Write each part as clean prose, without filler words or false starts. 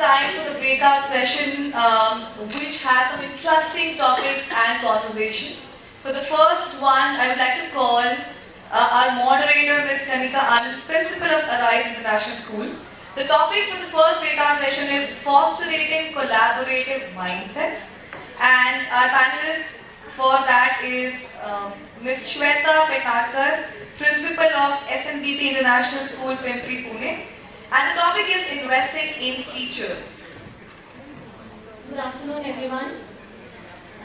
time for the breakout session, which has some interesting topics and conversations. For the first one, I would like to call our moderator, Ms. 𝗟𝗶𝗸𝗲, Principal of 𝗟𝗨 International School. The topic for the first breakout session is fostering collaborative mindsets, and our panelist for that is Ms. 𝗟𝗶𝗸𝗲, Principal of SNBP International School, 𝗟𝗶𝗸𝗲, Pune. And the topic is investing in teachers. Good afternoon, everyone.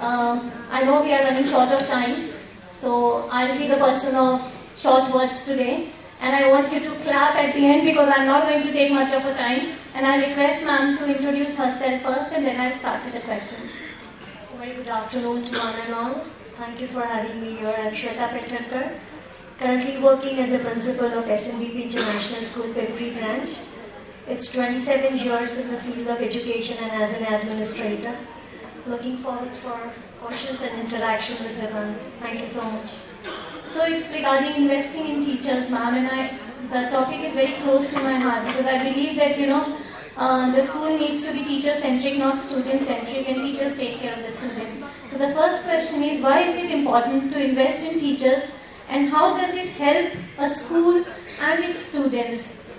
I know we are running short of time, so I'll be the person of short words today. And I want you to clap at the end because I'm not going to take much of a time. And I'll request ma'am to introduce herself first, and then I'll start with the questions. Very good afternoon to one and all. Thank you for having me here. I'm 𝗟𝗶𝗸𝗲, currently working as a principal of SNBP International School, 𝗟𝗶𝗸𝗲 branch. It's 27 years in the field of education and as an administrator. Looking forward for questions and interaction with everyone. Thank you so much. So it's regarding investing in teachers, ma'am, and the topic is very close to my heart because I believe that, the school needs to be teacher-centric, not student-centric, and teachers take care of the students. So the first question is, why is it important to invest in teachers, and how does it help a school and its students?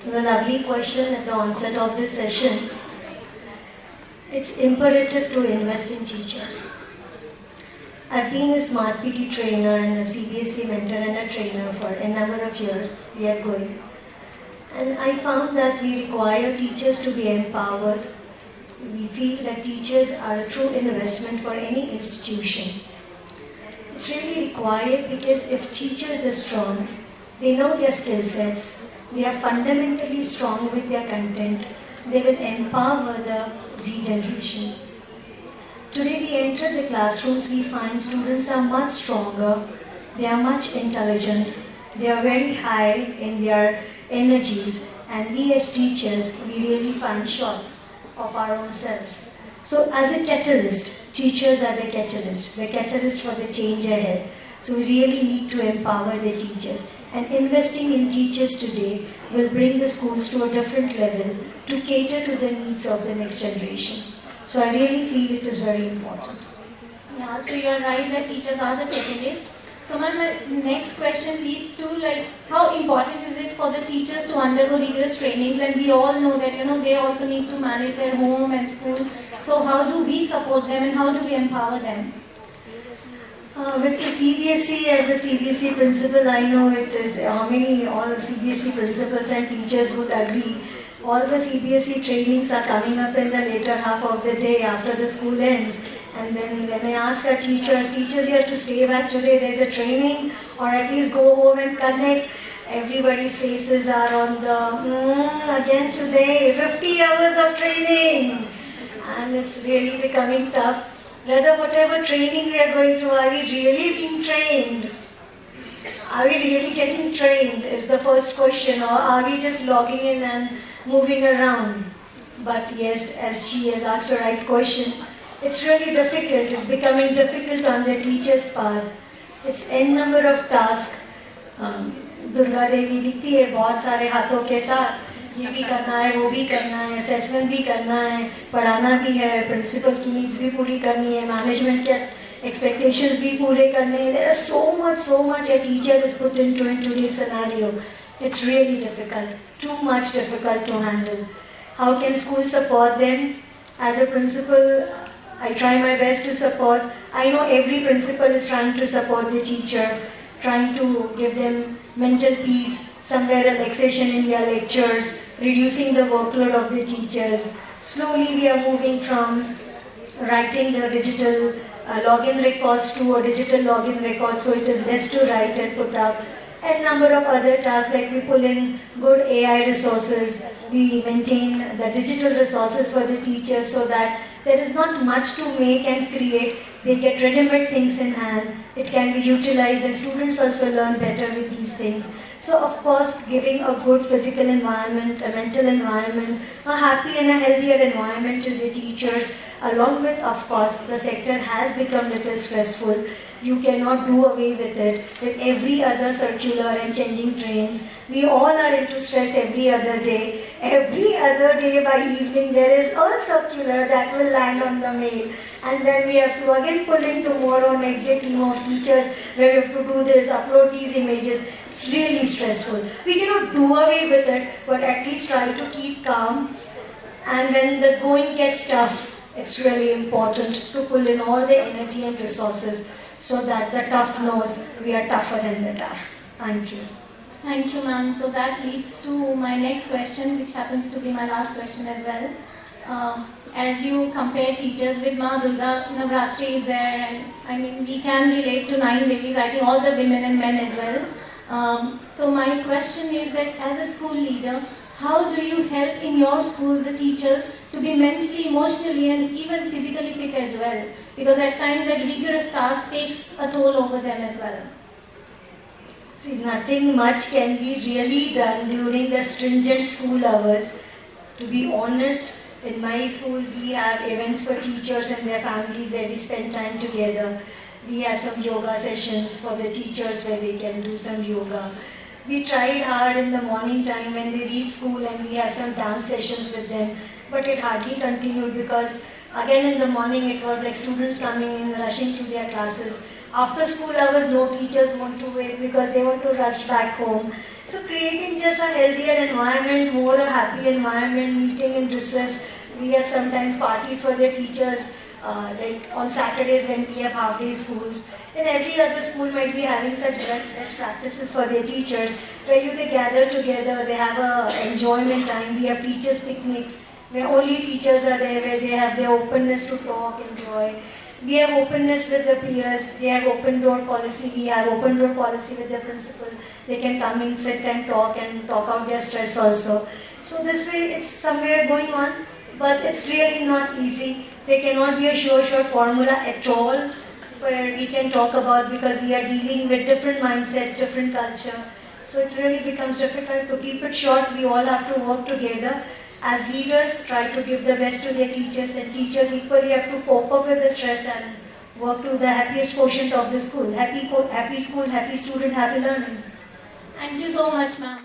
It's a lovely question at the onset of this session. It's imperative to invest in teachers. I've been a Smart PT trainer and a CBSE mentor and a trainer for a number of years. We are going. And I found that we require teachers to be empowered. We feel that teachers are a true investment for any institution. It's really required because if teachers are strong, they know their skill sets, they are fundamentally strong with their content, they will empower the Z generation. Today we enter the classrooms, we find students are much stronger, they are much intelligent, they are very high in their energies, and we as teachers, we really find short of our own selves. So as a catalyst, teachers are the catalyst for the change ahead. So we really need to empower the teachers. And investing in teachers today will bring the schools to a different level to cater to the needs of the next generation. So I really feel it is very important. Yeah, so you're right that teachers are the catalyst. So my next question leads to how important is it for the teachers to undergo rigorous trainings, and we all know that they also need to manage their home and school. So how do we support them and how do we empower them? With the CBSE, as a CBSE principal, I know it is all CBSE principals and teachers would agree. All the CBSE trainings are coming up in the later half of the day after the school ends. And then when I ask our teachers, you have to stay back today, there's a training, or at least go home and connect. Everybody's faces are on the, again today, 50 hours of training. And it's really becoming tough. Rather, whatever training we are going through, are we really being trained? Are we really getting trained is the first question, or are we just logging in and moving around? But yes, as she has asked the right question, it's really difficult. It's becoming difficult on the teacher's path. It's n number of tasks. Durga Devi दिखती है बहुत सारे हाथों के साथ. ये भी करना है, वो भी करना है, assessment भी करना है, पढ़ाना भी है, principal की needs भी पूरी करनी है, management के expectations भी पूरे करने हैं. There is so much a teacher is put into in today's scenario. It's really difficult, too much difficult to handle. How can school support them? As a principal, I try my best to support. I know every principal is trying to support the teacher, trying to give them mental peace, somewhere relaxation in their lectures, reducing the workload of the teachers. Slowly we are moving from writing the digital login records to a digital login record, so it is less to write and put up. And number of other tasks, like we pull in good AI resources, we maintain the digital resources for the teachers so that there is not much to make and create. They get ready-made things in hand. It can be utilized and students also learn better with these things. So of course, giving a good physical environment, a mental environment, a happy and a healthier environment to the teachers, along with, of course, the sector has become little stressful. You cannot do away with it. With every other circular and changing trains, we all are into stress every other day. Every other day by evening there is a circular that will land on the mail. And then we have to again pull in tomorrow, next day team of teachers where we have to do this, upload these images. It's really stressful. We cannot do away with it, but at least try to keep calm. And when the going gets tough, it's really important to pull in all the energy and resources so that the tough knows we are tougher than the tough. Thank you. Thank you, ma'am. So that leads to my next question, which happens to be my last question as well. As you compare teachers with Ma Durga, Navratri is there, and I mean, we can relate to 9 Devis, I think all the women and men as well. So my question is that as a school leader, how do you help in your school the teachers to be mentally, emotionally and even physically fit as well? Because at times that rigorous task takes a toll over them as well. See, nothing much can be really done during the stringent school hours. To be honest, in my school we have events for teachers and their families where we spend time together. We have some yoga sessions for the teachers where they can do some yoga. We tried hard in the morning time when they reach school and we have some dance sessions with them, but it hardly continued because again in the morning it was like students coming in, rushing to their classes. After school hours, no teachers want to wait because they want to rush back home. So creating just a healthier environment, more a happy environment, meeting in recess. We have sometimes parties for their teachers, like on Saturdays when we have half-day schools. And every other school might be having such best practices for their teachers, where they gather together, they have a enjoyment time. We have teachers' picnics, where only teachers are there, where they have their openness to talk, enjoy. We have openness with the peers, they have open door policy, we have open door policy with the principal. They can come in, sit and talk out their stress also. So this way it's somewhere going on, but it's really not easy. There cannot be a sure formula at all where we can talk about, because we are dealing with different mindsets, different culture. So it really becomes difficult. To keep it short, we all have to work together. As leaders, try to give the best to their teachers, and teachers equally have to cope up with the stress and work to the happiest quotient of the school. Happy school, happy student, happy learning. Thank you so much, ma'am.